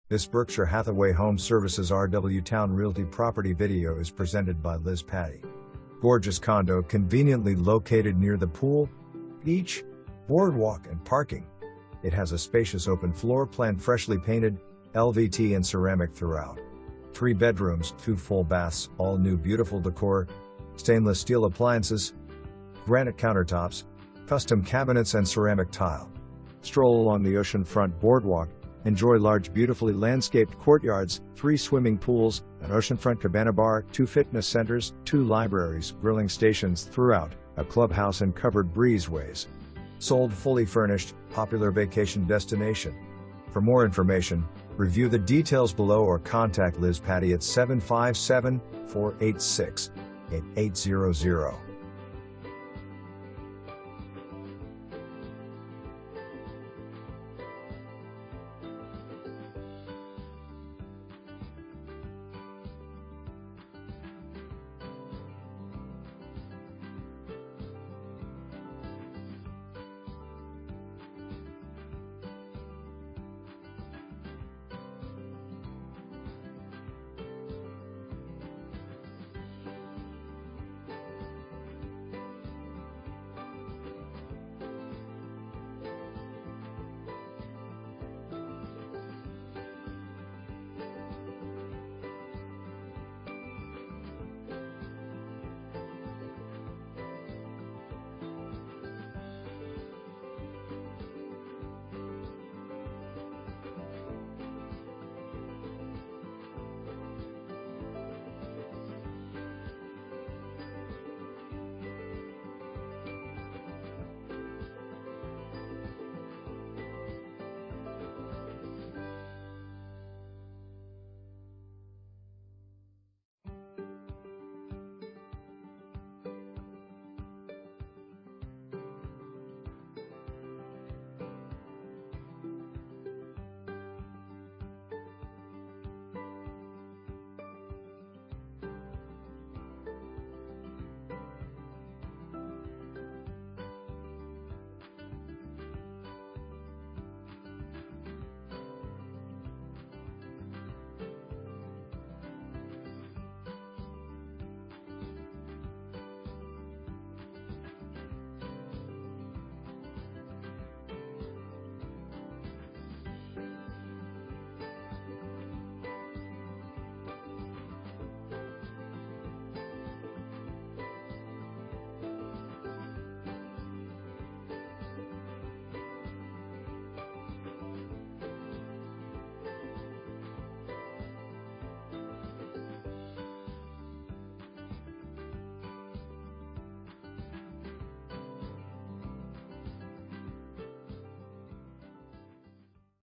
This Berkshire Hathaway Home Services RW Towne Realty property video is presented by Liz Patty. Gorgeous condo conveniently located near the pool, beach, boardwalk and parking. It has a spacious open floor plan, freshly painted, LVT and ceramic throughout. 3 bedrooms, 2 full baths, all new beautiful decor, stainless steel appliances, granite countertops, custom cabinets and ceramic tile. Stroll along the oceanfront boardwalk, enjoy large beautifully landscaped courtyards, 3 swimming pools, an oceanfront cabana bar, 2 fitness centers, 2 libraries, grilling stations throughout, a clubhouse and covered breezeways. Sold fully furnished, popular vacation destination. For more information, review the details below or contact Liz Patty at 757-486-8800.